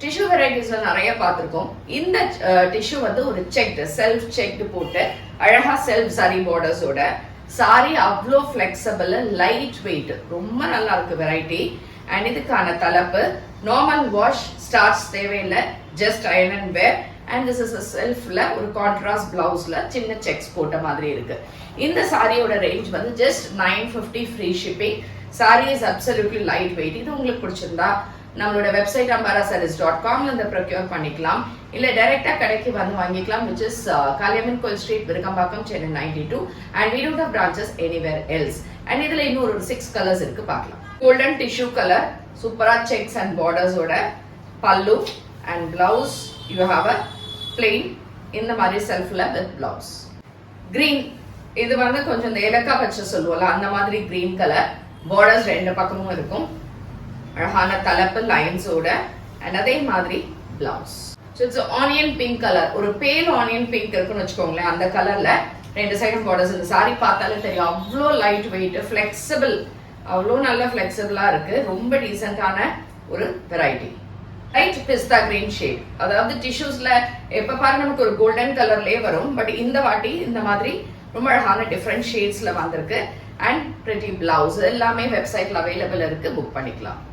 Tissue வெரைட்டிஸ்ல நிறைய பார்த்திருக்கோம். இந்த டிஷ்யூ வந்து ஒரு செக்டு செல்ஃப் செக்டு போட்டு அழகா செல்ஃப் சரி பார்டர்ஸோட சாரி அவ்வளோ ஃபிளெக்சிபிள், லைட் வெயிட், ரொம்ப நல்லா இருக்கு வெரைட்டி. அண்ட் இதுக்கான தலைப்பு நார்மல் வாஷ், ஸ்டார்ச் தேவையில்லை, just iron and wear. And this is செல்ஃப்ல ஒரு கான்ட்ராஸ்ட் பிளவுஸ்ல சின்ன செக்ஸ் போட்ட மாதிரி இருக்கு. இந்த சாரியோட ரேஞ்ச் வந்து just 950 free shipping. Sorry is absolutely light weight. இது உங்களுக்கு பிடிச்சிருந்தா நம்மளோட வெப்சைட் ambarasarees.com இந்த ப்ரொக்யூர் பண்ணிக்கலாம், இல்ல டைரக்டா கடைக்கு வந்து வாங்கிக்கலாம், which is காளியம்மன் கோயில் street, Virugambakkam, Chennai 92. and we don't have branches anywhere else. and இதுல இன்னொரு 6 கலர்ஸ் இருக்கு, பார்க்கலாம். கோல்டன் டிஷ்யூ கலர், சூப்பரா செக்ஸ் அண்ட் பார்டர்ஸ் ஓட பல்லு and blouse. You have a plain இந்த மாதிரி செல்ஃப்ல வித் பிளவுஸ். கிரீன், இது வந்து கொஞ்சம் இந்த ஏலக்காய் பச்சை சொல்லுவோம்ல அந்த மாதிரி கிரீன் கலர். பார்டர்ஸ் ரெண்டு பக்கமும் இருக்கும். அழகான தலைப்பு லைன்ஸோட அண்ட் அதே மாதிரி blouse. So it's onion pink colour, ஒரு பேல் ஆனியன் பிங்க் இருக்குன்னு வச்சுக்கோங்களேன். அந்த கலர்ல ரெண்டு சைடும் பார்டர்ஸ். இந்த சாரி பார்த்தாலே தெரியும் அவ்வளோ லைட் வெயிட், ஃபிளெக்சிபிள், அவ்வளோ நல்ல ஃபிளெக்சிபிளா இருக்கு. ரொம்ப டீசென்டான ஒரு வெரைட்டி. லைட் பிஸ்தா கிரீன் ஷேட், அதாவது டிஷ்யூஸ்ல எப்ப பாரு நமக்கு ஒரு கோல்டன் கலர்லயே வரும், பட் இந்த வாட்டி இந்த மாதிரி ரொம்ப அழகான டிஃப்ரெண்ட் ஷேட்ஸ்ல வந்திருக்கு. அண்ட் பிரிட்டி பிளவுஸ் எல்லாமே வெப்சைட்ல அவைலபிள் இருக்கு, புக் பண்ணிக்கலாம்.